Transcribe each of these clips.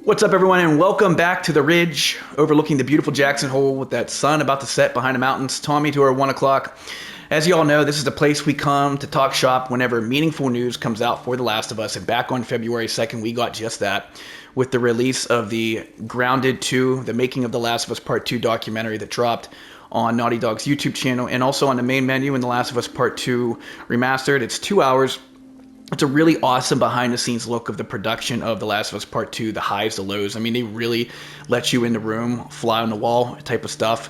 What's up, everyone, and welcome back to the Ridge, overlooking the beautiful Jackson Hole with that sun about to set behind the mountains. Tommy to our 1 o'clock. As you all know, this is the place we come to talk shop whenever meaningful news comes out for The Last of Us. And back on February 2nd, we got just that with the release of the Grounded 2, the Making of The Last of Us Part 2 documentary that dropped on Naughty Dog's YouTube channel and also on the main menu in The Last of Us Part 2 Remastered. It's 2 hours. It's a really awesome behind-the-scenes look of the production of The Last of Us Part 2, the highs, the lows. I mean, they really let you in the room, fly on the wall type of stuff.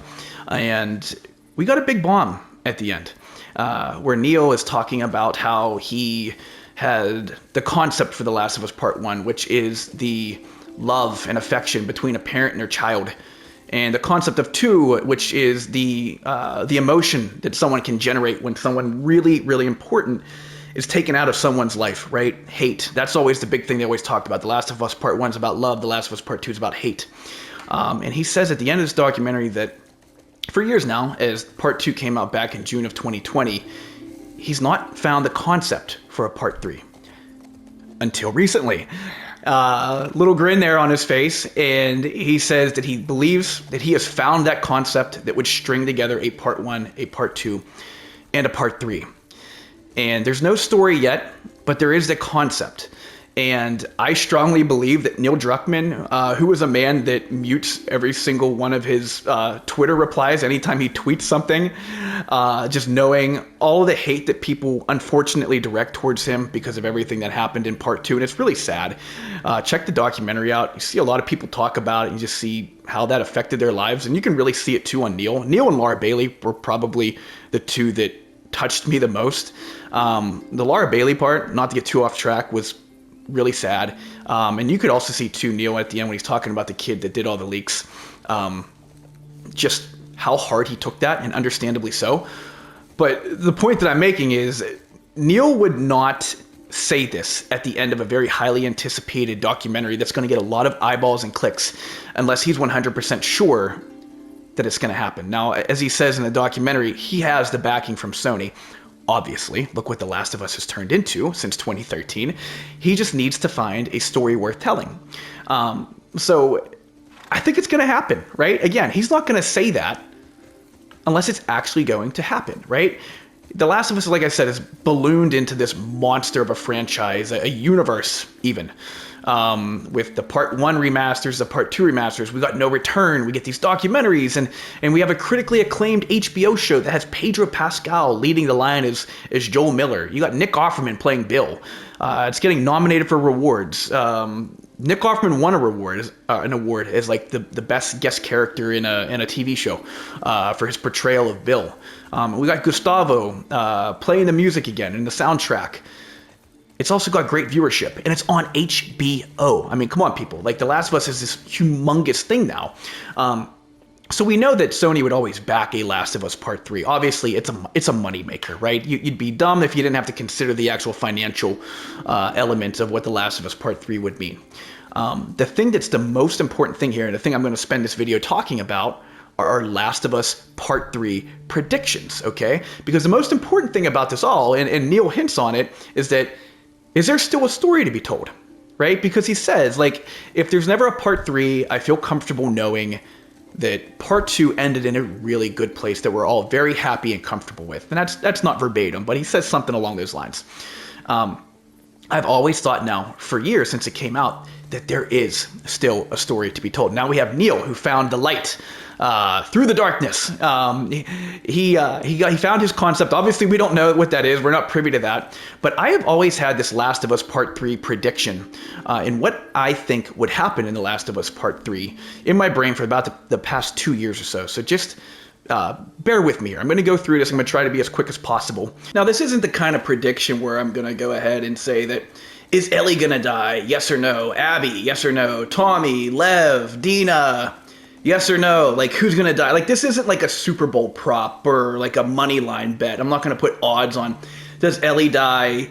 And we got a big bomb at the end, where Neil is talking about how he had the concept for The Last of Us Part 1, which is the love and affection between a parent and their child. And the concept of 2, which is the emotion that someone can generate when someone really, really important is taken out of someone's life, right? Hate. That's always the big thing they always talked about. The Last of Us Part 1 is about love. The Last of Us Part 2 is about hate. And he says at the end of this documentary that for years now, as Part 2 came out back in June of 2020, he's not found the concept for a Part 3 until recently. Little grin there on his face, and he says that he believes that he has found that concept that would string together a Part 1, a Part 2, and a Part 3. And there's no story yet, but there is the concept. And I strongly believe that Neil Druckmann, who is a man that mutes every single one of his Twitter replies anytime he tweets something, just knowing all of the hate that people unfortunately direct towards him because of everything that happened in Part 2. And it's really sad. Check the documentary out. You see a lot of people talk about it. You just see how that affected their lives. And you can really see it too on Neil. Neil and Laura Bailey were probably the two that touched me the most. The Laura Bailey part, not to get too off track, was really sad. And you could also see too Neil at the end when he's talking about the kid that did all the leaks. Just how hard he took that, and understandably so. But the point that I'm making is Neil would not say this at the end of a very highly anticipated documentary that's going to get a lot of eyeballs and clicks unless he's 100% sure that it's going to happen. Now, as he says in the documentary, he has the backing from Sony. Obviously, look what The Last of Us has turned into since 2013. He just needs to find a story worth telling. So I think it's going to happen, right? Again, he's not going to say that unless it's actually going to happen, right? The Last of Us, like I said, is ballooned into this monster of a franchise, a universe even. With the Part 1 remasters, the Part 2 remasters, we got No Return, we get these documentaries, and we have a critically acclaimed HBO show that has Pedro Pascal leading the line as Joel Miller. You got Nick Offerman playing Bill. It's getting nominated for rewards. Nick Offerman won an award as like the best guest character in a TV show for his portrayal of Bill. We got Gustavo playing the music again in the soundtrack. It's also got great viewership, and it's on HBO. I mean, come on, people. Like, The Last of Us is this humongous thing now. So we know that Sony would always back a Last of Us Part 3. Obviously, it's a moneymaker, right? You'd be dumb if you didn't have to consider the actual financial elements of what The Last of Us Part 3 would mean. The thing that's the most important thing here, and the thing I'm going to spend this video talking about, are our Last of Us Part 3 predictions, okay? Because the most important thing about this all, and Neil hints on it, is that is there still a story to be told, right? Because he says, like, if there's never a Part 3, I feel comfortable knowing that Part 2 ended in a really good place that we're all very happy and comfortable with. And that's not verbatim, but he says something along those lines. I've always thought now, for years since it came out, that there is still a story to be told. Now we have Neil, who found the light through the darkness. He found his concept. Obviously, we don't know what that is. We're not privy to that. But I have always had this Last of Us Part 3 prediction in what I think would happen in The Last of Us Part 3 in my brain for about the past 2 years or so. So just bear with me here. I'm going to go through this. I'm going to try to be as quick as possible. Now, this isn't the kind of prediction where I'm going to go ahead and say that, is Ellie going to die? Yes or no? Abby? Yes or no? Tommy? Lev? Dina? Yes or no? Like, who's going to die? Like, this isn't like a Super Bowl prop or like a money line bet. I'm not going to put odds on, does Ellie die,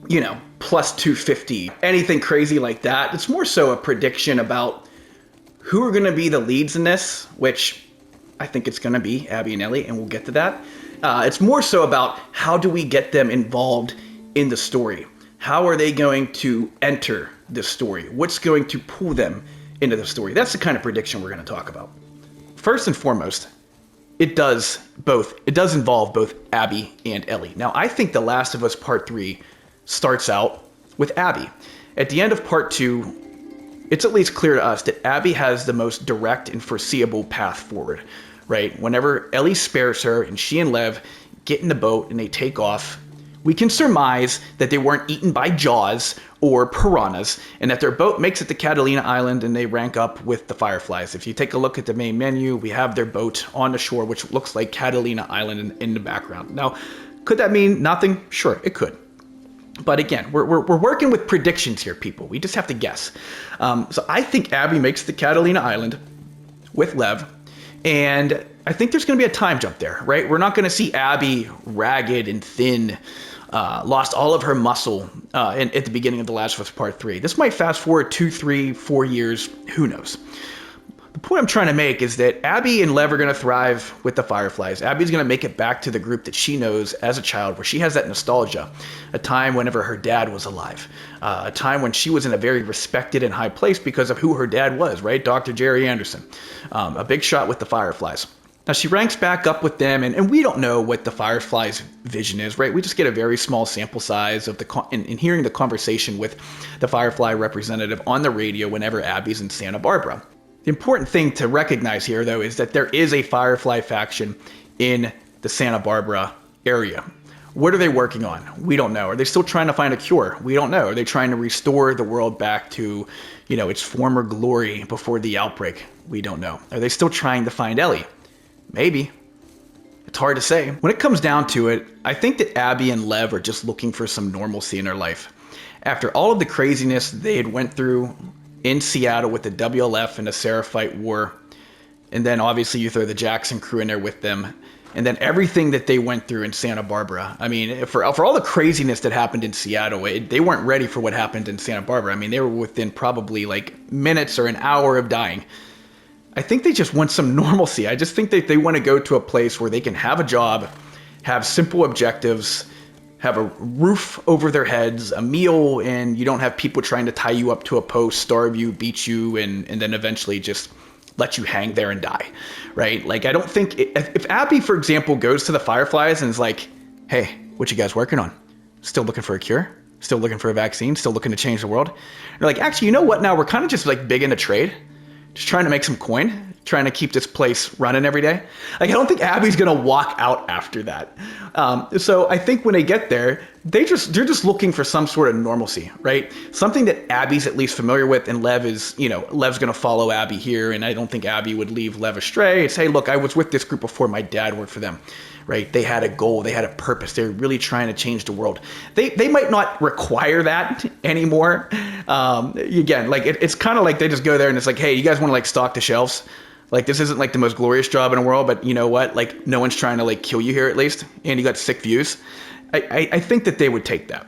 you know, plus 250, anything crazy like that. It's more so a prediction about who are going to be the leads in this, which I think it's going to be Abby and Ellie, and we'll get to that. It's more so about how do we get them involved in the story? How are they going to enter this story? What's going to pull them into the story? That's the kind of prediction we're going to talk about. First and foremost, it does involve both Abby and Ellie. Now, I think The Last of Us Part 3 starts out with Abby. At the end of Part 2, it's at least clear to us that Abby has the most direct and foreseeable path forward, right? Whenever Ellie spares her and she and Lev get in the boat and they take off, we can surmise that they weren't eaten by jaws or piranhas, and that their boat makes it to Catalina Island and they rank up with the Fireflies. If you take a look at the main menu, we have their boat on the shore, which looks like Catalina Island in the background. Now, could that mean nothing? Sure, it could. But again, we're working with predictions here, people. We just have to guess. So I think Abby makes the Catalina Island with Lev, and I think there's going to be a time jump there, right? We're not going to see Abby ragged and thin, lost all of her muscle at the beginning of The Last of Us Part 3. This might fast forward 2, 3, 4 years. Who knows? The point I'm trying to make is that Abby and Lev are going to thrive with the Fireflies. Abby's going to make it back to the group that she knows as a child, where she has that nostalgia, a time whenever her dad was alive, a time when she was in a very respected and high place because of who her dad was, right? Dr. Jerry Anderson, a big shot with the Fireflies. Now, she ranks back up with them, and we don't know what the Fireflies' vision is, right? We just get a very small sample size of in hearing the conversation with the Firefly representative on the radio whenever Abby's in Santa Barbara. The important thing to recognize here, though, is that there is a Firefly faction in the Santa Barbara area. What are they working on? We don't know. Are they still trying to find a cure? We don't know. Are they trying to restore the world back to, its former glory before the outbreak? We don't know. Are they still trying to find Ellie? Maybe. It's hard to say. When it comes down to it, I think that Abby and Lev are just looking for some normalcy in their life. After all of the craziness they had went through in Seattle with the WLF and the Seraphite War, and then obviously you throw the Jackson crew in there with them, and then everything that they went through in Santa Barbara. I mean, for all the craziness that happened in Seattle, they weren't ready for what happened in Santa Barbara. I mean, they were within probably like minutes or an hour of dying. I think they just want some normalcy. I just think that they want to go to a place where they can have a job, have simple objectives, have a roof over their heads, a meal, and you don't have people trying to tie you up to a post, starve you, beat you, and then eventually just let you hang there and die, right? Like, I don't think, if Abby, for example, goes to the Fireflies and is like, hey, what you guys working on? Still looking for a cure? Still looking for a vaccine? Still looking to change the world? They're like, actually, you know what now? We're kind of just like big into trade. Just trying to make some coin, trying to keep this place running every day. Like, I don't think Abby's going to walk out after that. So I think when they get there, they're just looking for some sort of normalcy, right? Something that Abby's at least familiar with, and Lev is, Lev's going to follow Abby here, and I don't think Abby would leave Lev astray. It's, hey, look, I was with this group before my dad worked for them, right? They had a goal, they had a purpose, they were really trying to change the world. They might not require that anymore. Again, like it's kind of like they just go there and it's like, hey, you guys want to like stock the shelves? Like, this isn't like the most glorious job in the world, but you know what? Like, no one's trying to like kill you here at least, and you got sick views. I think that they would take that.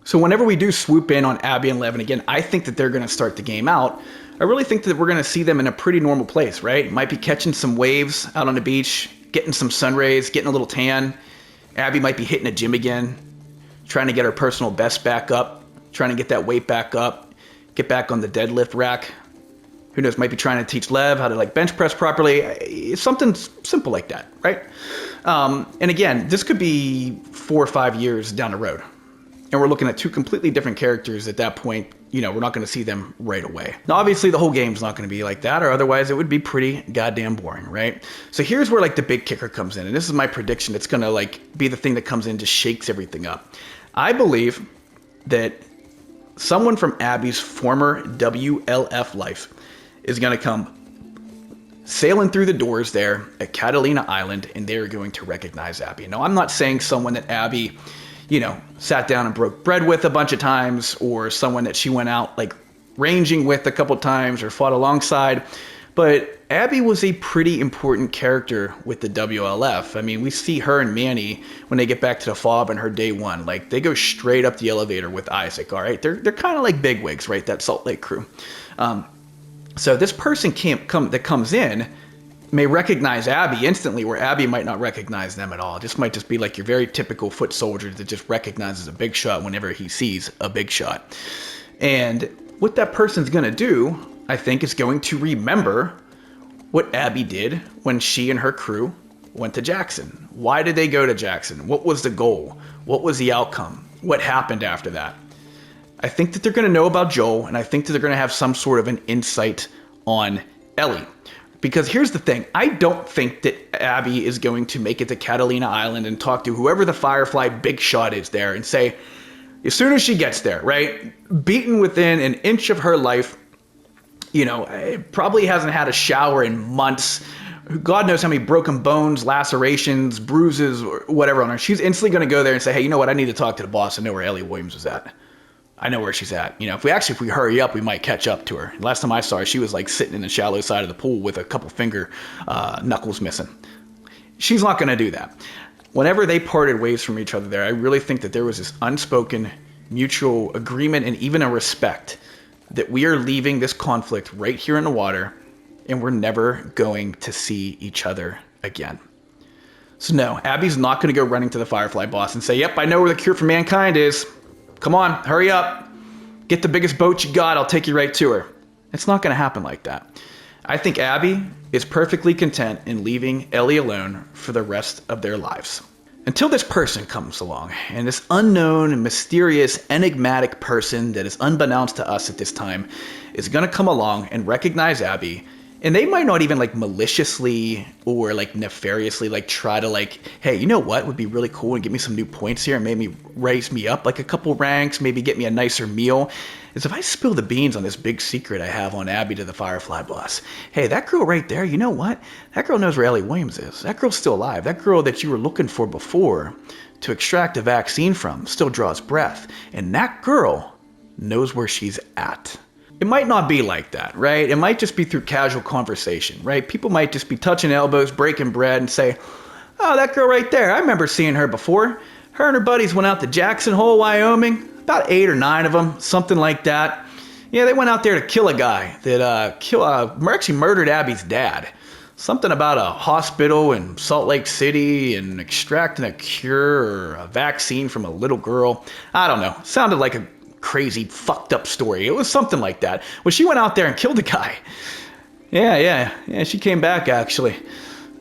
So whenever we do swoop in on Abby and Lev, and again, I think that they're going to start the game out. I really think that we're going to see them in a pretty normal place, right? Might be catching some waves out on the beach, getting some sun rays, getting a little tan. Abby might be hitting a gym again, trying to get her personal best back up, trying to get that weight back up, get back on the deadlift rack. Who knows, might be trying to teach Lev how to like bench press properly. Something simple like that, right? And again, this could be 4 or 5 years down the road. And we're looking at two completely different characters at that point. We're not going to see them right away. Now, obviously, the whole game's not going to be like that, or otherwise it would be pretty goddamn boring, right? So here's where like the big kicker comes in. And this is my prediction. It's going to like be the thing that comes in, just shakes everything up. I believe that someone from Abby's former WLF life is going to come sailing through the doors there at Catalina Island, and they're going to recognize Abby. Now, I'm not saying someone that Abby, sat down and broke bread with a bunch of times, or someone that she went out like ranging with a couple times or fought alongside, but Abby was a pretty important character with the WLF. I mean, we see her and Manny when they get back to the fob on her day one. Like, they go straight up the elevator with Isaac, all right? They're kind of like bigwigs, right? That Salt Lake crew. So this person that comes in may recognize Abby instantly, where Abby might not recognize them at all. This might just be like your very typical foot soldier that just recognizes a big shot whenever he sees a big shot. And what that person's going to do, I think, is going to remember what Abby did when she and her crew went to Jackson. Why did they go to Jackson? What was the goal? What was the outcome? What happened after that? I think that they're going to know about Joel, and I think that they're going to have some sort of an insight on Ellie. Because here's the thing, I don't think that Abby is going to make it to Catalina Island and talk to whoever the Firefly big shot is there and say, as soon as she gets there, right, beaten within an inch of her life, probably hasn't had a shower in months, God knows how many broken bones, lacerations, bruises, or whatever on her. She's instantly going to go there and say, hey, you know what, I need to talk to the boss. I know where Ellie Williams is at. I know where she's at. If we hurry up, we might catch up to her. Last time I saw her, she was like sitting in the shallow side of the pool with a couple finger knuckles missing. She's not going to do that. Whenever they parted ways from each other there, I really think that there was this unspoken mutual agreement and even a respect that we are leaving this conflict right here in the water and we're never going to see each other again. So no, Abby's not going to go running to the Firefly boss and say, yep, I know where the cure for mankind is. Come on, hurry up. Get the biggest boat you got, I'll take you right to her. It's not going to happen like that. I think Abby is perfectly content in leaving Ellie alone for the rest of their lives. Until this person comes along, and this unknown, mysterious, enigmatic person that is unbeknownst to us at this time is going to come along and recognize Abby. And they might not even maliciously or nefariously try to hey, you know what would be really cool and give me some new points here and maybe raise me up a couple ranks, maybe get me a nicer meal, is if I spill the beans on this big secret I have on Abby to the Firefly boss. Hey, that girl right there, you know what? That girl knows where Ellie Williams is. That girl's still alive. That girl that you were looking for before to extract a vaccine from still draws breath. And that girl knows where she's at. It might not be like that, right? It might just be through casual conversation, right? People might just be touching elbows, breaking bread, and say, oh, that girl right there, I remember seeing her before. Her and her buddies went out to Jackson Hole, Wyoming. About 8 or 9 of them, something like that. Yeah, they went out there to kill a guy that actually murdered Abby's dad. Something about a hospital in Salt Lake City and extracting a cure or a vaccine from a little girl. I don't know. Sounded like a crazy, fucked up story. It was something like that. Well, she went out there and killed a guy. Yeah, she came back, actually.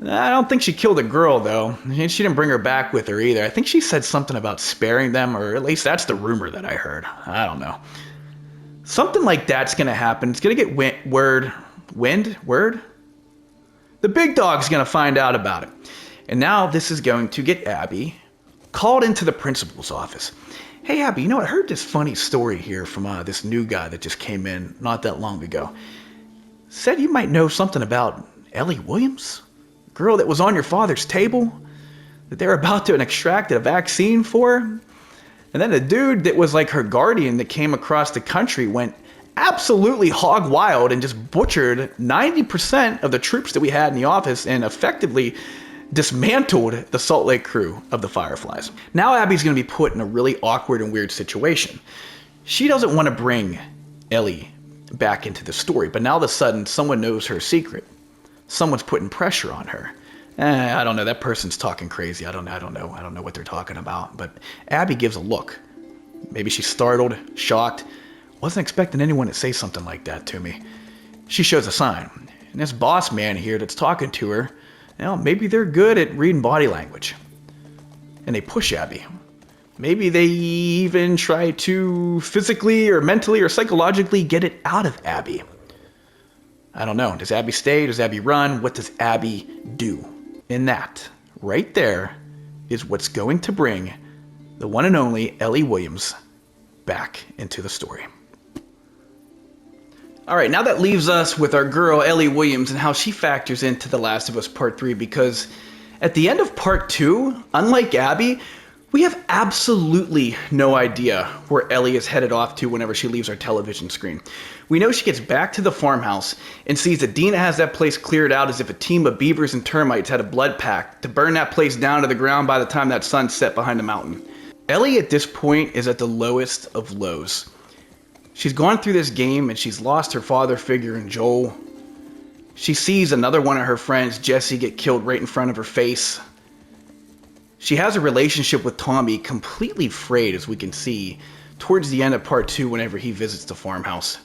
I don't think she killed a girl, though. She didn't bring her back with her either. I think she said something about sparing them, or at least that's the rumor that I heard. I don't know. Something like that's going to happen. It's going to get word? The big dog's going to find out about it. And now this is going to get Abby called into the principal's office. Hey, Abby, I heard this funny story here from this new guy that just came in not that long ago. Said you might know something about Ellie Williams? Girl that was on your father's table? That they're about to extract a vaccine for? And then the dude that was her guardian that came across the country went absolutely hog wild and just butchered 90% of the troops that we had in the office and effectively dismantled the Salt Lake crew of the Fireflies. Now Abby's going to be put in a really awkward and weird situation. She doesn't want to bring Ellie back into the story, but now all of a sudden someone knows her secret. Someone's putting pressure on her. I don't know, that person's talking crazy. I don't know what they're talking about. But Abby gives a look. Maybe she's startled, shocked. Wasn't expecting anyone to say something like that to me. She shows a sign. And this boss man here that's talking to her, maybe they're good at reading body language. And they push Abby. Maybe they even try to physically or mentally or psychologically get it out of Abby. I don't know. Does Abby stay? Does Abby run? What does Abby do? And that, right there, is what's going to bring the one and only Ellie Williams back into the story. All right, now that leaves us with our girl Ellie Williams and how she factors into The Last of Us Part 3, because at the end of Part 2, unlike Abby, we have absolutely no idea where Ellie is headed off to whenever she leaves our television screen. We know she gets back to the farmhouse and sees that Dina has that place cleared out as if a team of beavers and termites had a blood pact to burn that place down to the ground by the time that sun set behind the mountain. Ellie at this point is at the lowest of lows. She's gone through this game and she's lost her father figure in Joel. She sees another one of her friends, Jesse, get killed right in front of her face. She has a relationship with Tommy completely frayed, as we can see, towards the end of Part 2 whenever he visits the farmhouse.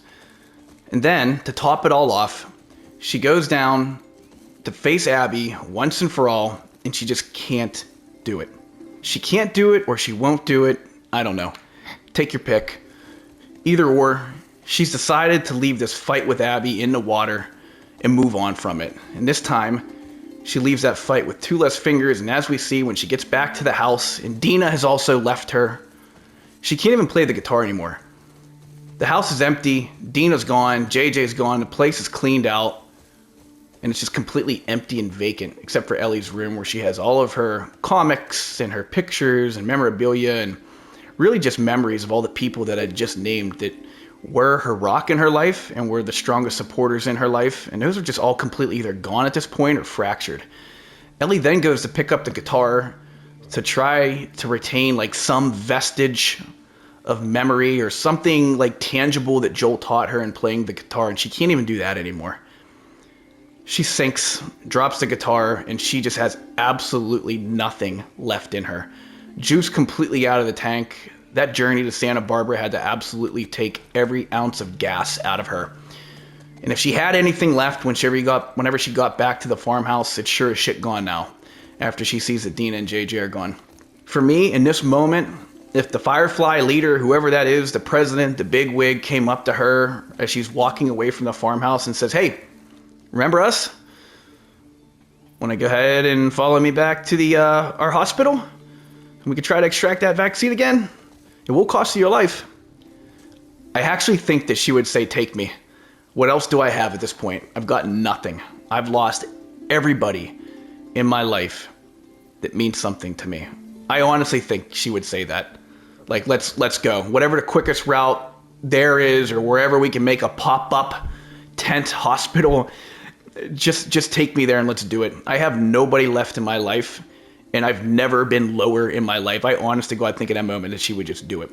And then, to top it all off, she goes down to face Abby once and for all, and she just can't do it. She can't do it, or she won't do it. I don't know. Take your pick. Either or, she's decided to leave this fight with Abby in the water and move on from it. And this time, she leaves that fight with 2 less fingers, and as we see, when she gets back to the house, and Dina has also left her, she can't even play the guitar anymore. The house is empty, Dina's gone, JJ's gone, the place is cleaned out, and it's just completely empty and vacant, except for Ellie's room, where she has all of her comics and her pictures and memorabilia, and really just memories of all the people that I just named that were her rock in her life and were the strongest supporters in her life, and those are just all completely either gone at this point or fractured. Ellie then goes to pick up the guitar to try to retain like some vestige of memory or something like tangible that Joel taught her in playing the guitar, and she can't even do that anymore. She sinks, drops the guitar, and she just has absolutely nothing left in her. Juice completely out of the tank. That journey to Santa Barbara had to absolutely take every ounce of gas out of her. And if she had anything left whenever she got back to the farmhouse, it's sure as shit gone now, after she sees that Dina and JJ are gone. For me, in this moment, if the Firefly leader, whoever that is, the president, the bigwig, came up to her as she's walking away from the farmhouse and says, "Hey, remember us? Want to go ahead and follow me back to our hospital? And we could try to extract that vaccine again? It will cost you your life." I actually think that she would say, "Take me. What else do I have at this point? I've got nothing. I've lost everybody in my life that means something to me." I honestly think she would say that. Like, let's go. Whatever the quickest route there is, or wherever we can make a pop-up tent hospital, just take me there and let's do it. I have nobody left in my life, and I've never been lower in my life. I honest to God think in that moment that she would just do it.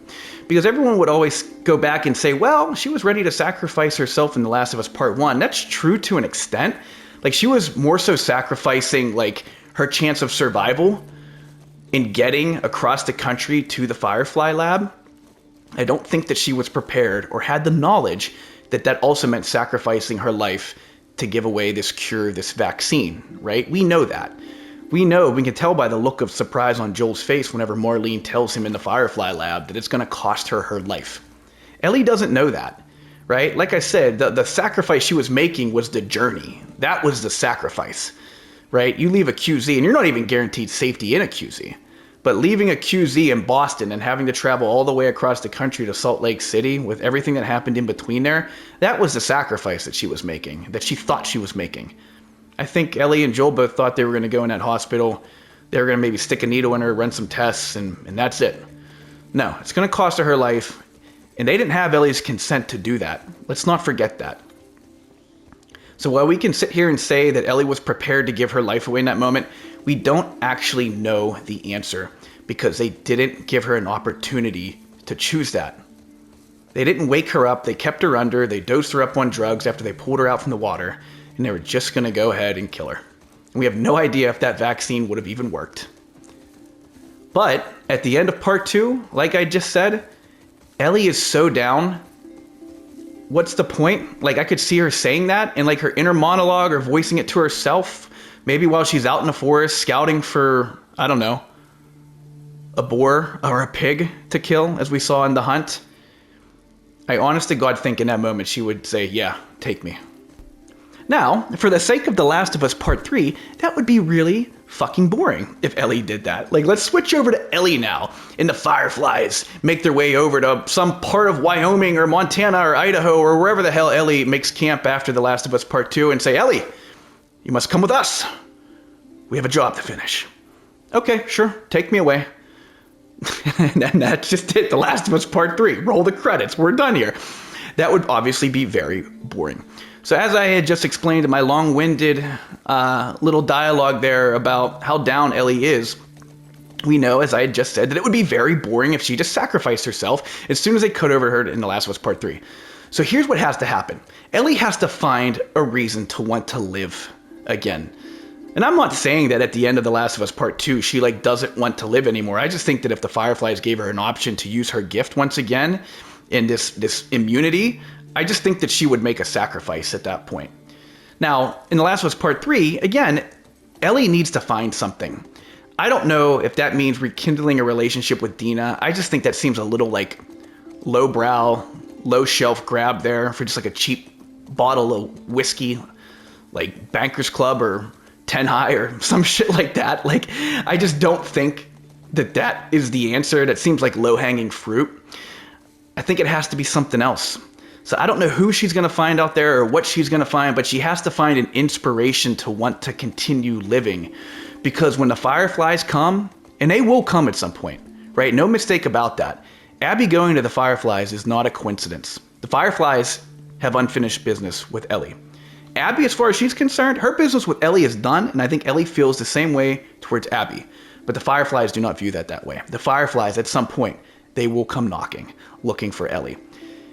Because everyone would always go back and say, well, she was ready to sacrifice herself in The Last of Us Part 1. That's true to an extent. Like, she was more so sacrificing, like, her chance of survival in getting across the country to the Firefly lab. I don't think that she was prepared or had the knowledge that that also meant sacrificing her life to give away this cure, this vaccine, right? We know that. We can tell by the look of surprise on Joel's face whenever Marlene tells him in the Firefly lab that it's going to cost her her life. Ellie doesn't know that, right? Like I said, the sacrifice she was making was the journey. That was the sacrifice, right? You leave a QZ, and you're not even guaranteed safety in a QZ. But leaving a QZ in Boston and having to travel all the way across the country to Salt Lake City with everything that happened in between there, that was the sacrifice that she was making, that she thought she was making. I think Ellie and Joel both thought they were going to go in that hospital. They were going to maybe stick a needle in her, run some tests, and that's it. No, it's going to cost her her life. And they didn't have Ellie's consent to do that. Let's not forget that. So while we can sit here and say that Ellie was prepared to give her life away in that moment, we don't actually know the answer because they didn't give her an opportunity to choose that. They didn't wake her up. They kept her under. They dosed her up on drugs after they pulled her out from the water, and they were just going to go ahead and kill her. And we have no idea if that vaccine would have even worked. But at the end of part 2, like I just said, Ellie is so down. What's the point? Like, I could see her saying that in like her inner monologue or voicing it to herself. Maybe while she's out in the forest scouting for, I don't know, a boar or a pig to kill, as we saw in The Hunt. I honest to God think in that moment she would say, yeah, take me. Now, for the sake of The Last of Us Part 3, that would be really fucking boring if Ellie did that. Like, let's switch over to Ellie now, and the Fireflies make their way over to some part of Wyoming or Montana or Idaho or wherever the hell Ellie makes camp after The Last of Us Part 2 and say, Ellie, you must come with us. We have a job to finish. Okay, sure, take me away. And that's just it. The Last of Us Part 3. Roll the credits. We're done here. That would obviously be very boring. So as I had just explained in my long-winded little dialogue there about how down Ellie is, we know, as I had just said, that it would be very boring if she just sacrificed herself as soon as they cut over her in The Last of Us Part 3. So here's what has to happen. Ellie has to find a reason to want to live again. And I'm not saying that at the end of The Last of Us Part 2, she doesn't want to live anymore. I just think that if the Fireflies gave her an option to use her gift once again in this immunity, I just think that she would make a sacrifice at that point. Now, in The Last of Us Part 3, again, Ellie needs to find something. I don't know if that means rekindling a relationship with Dina. I just think that seems a little like lowbrow, low shelf grab there for just like a cheap bottle of whiskey, like Bankers Club or 10 High or some shit like that. Like, I just don't think that that is the answer. That seems like low-hanging fruit. I think it has to be something else. So I don't know who she's going to find out there or what she's going to find, but she has to find an inspiration to want to continue living. Because when the Fireflies come, and they will come at some point, right? No mistake about that. Abby going to the Fireflies is not a coincidence. The Fireflies have unfinished business with Ellie. Abby, as far as she's concerned, her business with Ellie is done, and I think Ellie feels the same way towards Abby. But the Fireflies do not view that way. The Fireflies, at some point, they will come knocking, looking for Ellie.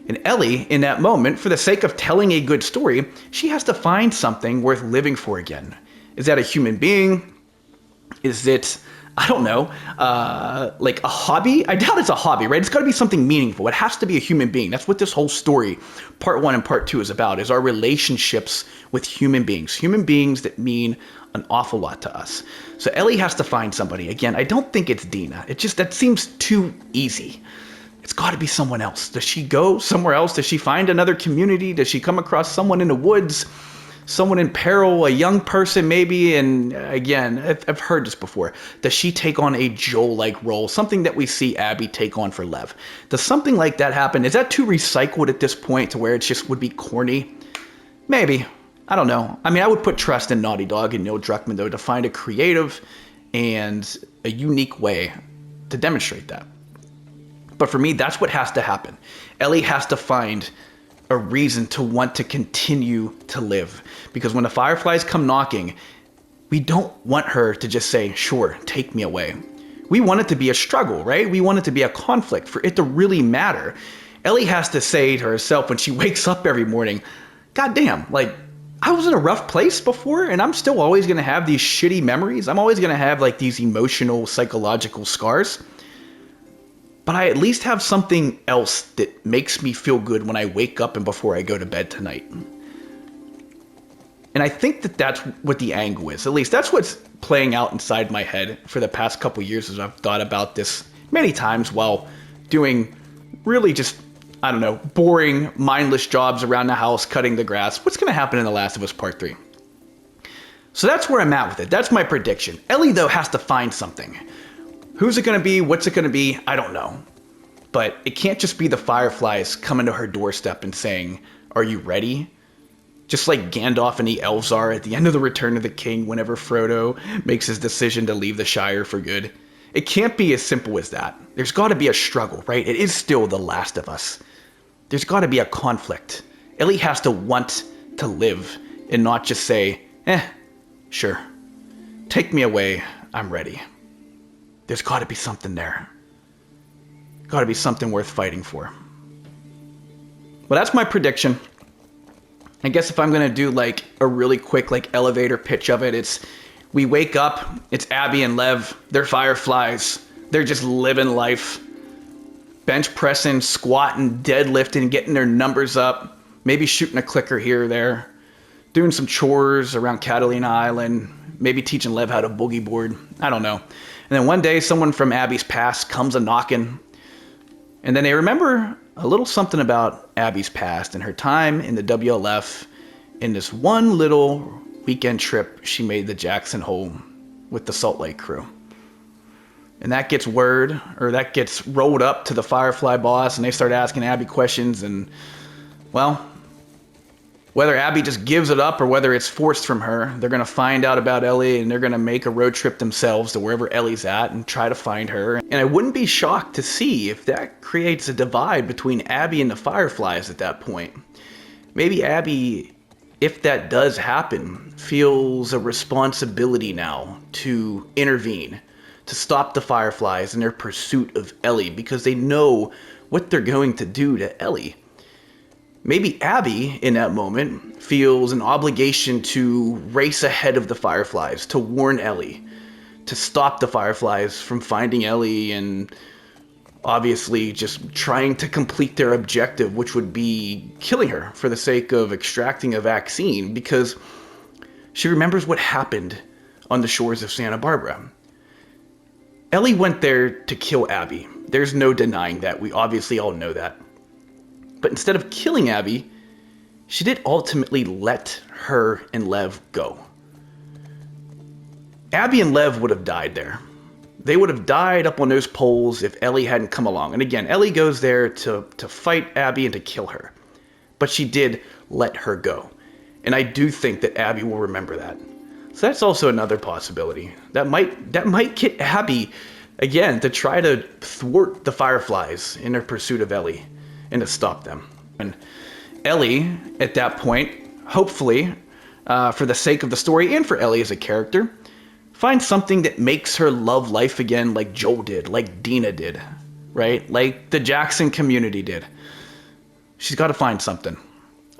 And Ellie, in that moment, for the sake of telling a good story, she has to find something worth living for again. Is that a human being? Is it, I don't know, like a hobby? I doubt it's a hobby, right? It's got to be something meaningful. It has to be a human being. That's what this whole story, part 1 and part 2, is about, is our relationships with human beings that mean an awful lot to us. So Ellie has to find somebody. Again, I don't think it's Dina. That seems too easy. It's got to be someone else. Does she go somewhere else? Does she find another community? Does she come across someone in the woods? Someone in peril, a young person maybe? And again, I've heard this before. Does she take on a Joel-like role? Something that we see Abby take on for Lev. Does something like that happen? Is that too recycled at this point to where it just would be corny? Maybe. I don't know. I mean, I would put trust in Naughty Dog and Neil Druckmann, though, to find a creative and a unique way to demonstrate that. But for me, that's what has to happen. Ellie has to find a reason to want to continue to live. Because when the Fireflies come knocking, we don't want her to just say, sure, take me away. We want it to be a struggle, right? We want it to be a conflict, for it to really matter. Ellie has to say to herself when she wakes up every morning, God damn, like, I was in a rough place before, and I'm still always going to have these shitty memories. I'm always going to have like these emotional, psychological scars. But I at least have something else that makes me feel good when I wake up and before I go to bed tonight. And I think that that's what the angle is. At least that's what's playing out inside my head for the past couple years as I've thought about this many times while doing really just, I don't know, boring, mindless jobs around the house, cutting the grass. What's going to happen in The Last of Us Part 3? So that's where I'm at with it. That's my prediction. Ellie, though, has to find something. Who's it going to be? What's it going to be? I don't know. But it can't just be the Fireflies coming to her doorstep and saying, are you ready? Just like Gandalf and the elves are at the end of the Return of the King whenever Frodo makes his decision to leave the Shire for good. It can't be as simple as that. There's got to be a struggle, right? It is still The Last of Us. There's got to be a conflict. Ellie has to want to live and not just say, sure. Take me away. I'm ready. There's got to be something there. Got to be something worth fighting for. Well, that's my prediction. I guess if I'm going to do like a really quick like elevator pitch of it, it's we wake up, it's Abby and Lev, they're Fireflies. They're just living life. Bench pressing, squatting, deadlifting, getting their numbers up, maybe shooting a clicker here or there, doing some chores around Catalina Island, maybe teaching Lev how to boogie board. I don't know. And then one day, someone from Abby's past comes a-knocking, and then they remember a little something about Abby's past and her time in the WLF in this one little weekend trip she made to Jackson Hole with the Salt Lake crew. And that gets that gets rolled up to the Firefly boss, and they start asking Abby questions, and, well, whether Abby just gives it up or whether it's forced from her, they're going to find out about Ellie, and they're going to make a road trip themselves to wherever Ellie's at and try to find her. And I wouldn't be shocked to see if that creates a divide between Abby and the Fireflies at that point. Maybe Abby, if that does happen, feels a responsibility now to intervene, to stop the Fireflies in their pursuit of Ellie, because they know what they're going to do to Ellie. Maybe Abby, in that moment, feels an obligation to race ahead of the Fireflies, to warn Ellie, to stop the Fireflies from finding Ellie and obviously just trying to complete their objective, which would be killing her for the sake of extracting a vaccine, because she remembers what happened on the shores of Santa Barbara. Ellie went there to kill Abby. There's no denying that. We obviously all know that. But instead of killing Abby, she did ultimately let her and Lev go. Abby and Lev would have died there. They would have died up on those poles if Ellie hadn't come along. And again, Ellie goes there to fight Abby and to kill her. But she did let her go. And I do think that Abby will remember that. So that's also another possibility. That might get Abby, again, to try to thwart the Fireflies in their pursuit of Ellie and to stop them. And Ellie, at that point, hopefully, for the sake of the story and for Ellie as a character, finds something that makes her love life again like Joel did, like Dina did, right? Like the Jackson community did. She's got to find something.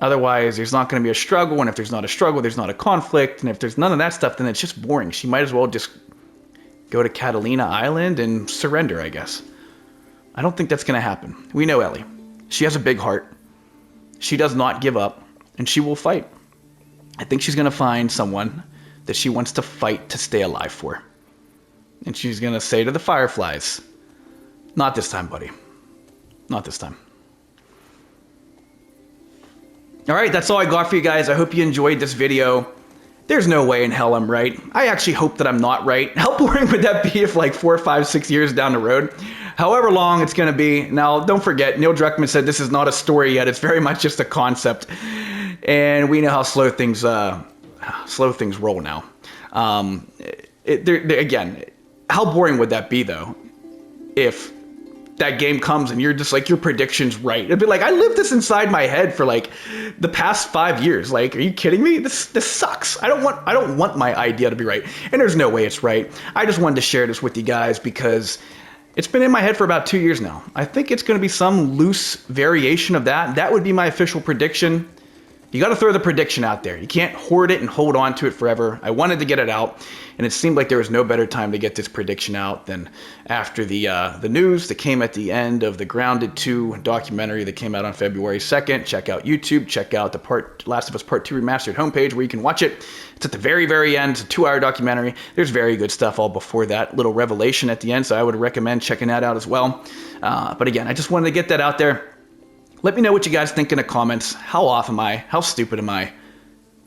Otherwise, there's not going to be a struggle, and if there's not a struggle, there's not a conflict, and if there's none of that stuff, then it's just boring. She might as well just go to Catalina Island and surrender, I guess. I don't think that's going to happen. We know Ellie. She has a big heart. She does not give up, and she will fight. I think she's going to find someone that she wants to fight to stay alive for. And she's going to say to the Fireflies, not this time, buddy. Not this time. All right, that's all I got for you guys. I hope you enjoyed this video. There's no way in hell I'm right. I actually hope that I'm not right. How boring would that be if like 4, 5, 6 years down the road? However long it's going to be. Now, don't forget, Neil Druckmann said this is not a story yet. It's very much just a concept. And we know how slow things roll now. Again, how boring would that be, though, if that game comes and you're just like, your prediction's right? It'd be like, I lived this inside my head for like the past 5 years. Like, are you kidding me? This sucks. I don't want my idea to be right. And there's no way it's right. I just wanted to share this with you guys because it's been in my head for about 2 years now. I think it's going to be some loose variation of that. That would be my official prediction. You got to throw the prediction out there. You can't hoard it and hold on to it forever. I wanted to get it out, and it seemed like there was no better time to get this prediction out than after the news that came at the end of the Grounded 2 documentary that came out on February 2nd. Check out YouTube. Check out the Last of Us Part 2 Remastered homepage where you can watch it. It's at the very, very end. It's a 2-hour documentary. There's very good stuff all before that. Little revelation at the end, so I would recommend checking that out as well. But again, I just wanted to get that out there. Let me know what you guys think in the comments. How off am I? How stupid am I?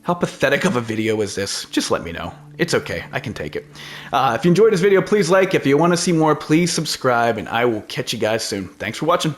How pathetic of a video is this? Just let me know. It's okay. I can take it. If you enjoyed this video, please like. If you want to see more, please subscribe, and I will catch you guys soon. Thanks for watching.